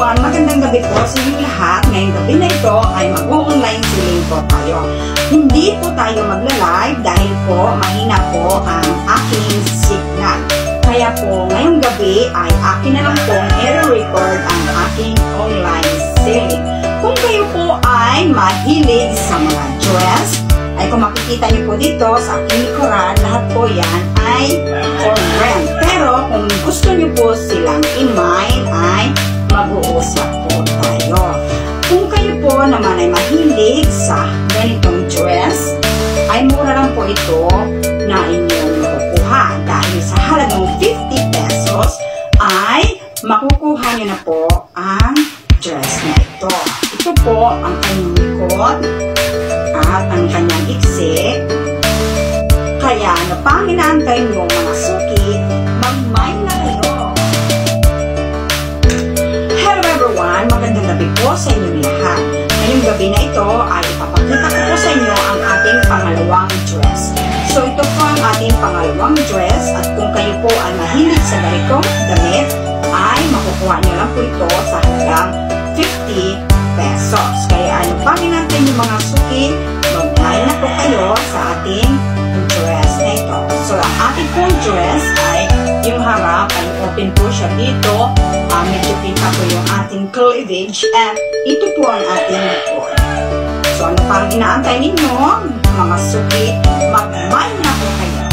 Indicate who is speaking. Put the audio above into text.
Speaker 1: everyone! Magandang gabi po sa inyong lahat. Ngayong gabi na ito ay mag-online selling po tayo. Hindi po tayo magla-live dahil po mahina po ang aking signal. Kaya po ngayong gabi ay akin na lang pong i-record ang aking online selling. Kung kayo po ay mahilig sa mga dress, ay kung makikita niyo po dito sa aking likuran, lahat po yan ay for rent. Pero kung gusto niyo po silang i-mine, ay mag-uusap po tayo. Kung kayo po naman ay mahilig sa ganitong dress, ay mura lang po ito na inyong makukuha. Dahil sa halagang 50 pesos, ay makukuha niyo na po ang dress na ito. Ito po ang kanyang likod at ang kanyang iksi. Kaya ano pang inaantay nyo mga suki, mag-mine na kayo. Hello everyone! Magandang gabi po sa inyong lahat. Ngayong gabi na ito ay ipapakita ko po sa inyo ang ating pangalawang dress. So ito po ang ating pangalawang dress at kung kayo po ay mahilig sa ganitong damit, ay makukuha nyo lang po ito sa halagang 50 pesos. Kaya ano pang inaantay nyo mga suki, mag-mine na po kayo sa ating dress na ito. So, ang ating pong dress ay yung harap ay open po siya dito. Medyo kita po yung ating cleavage at ito po ang ating likod. So, ano pang inaantay ninyo, mga suki, mag-mine na po kayo.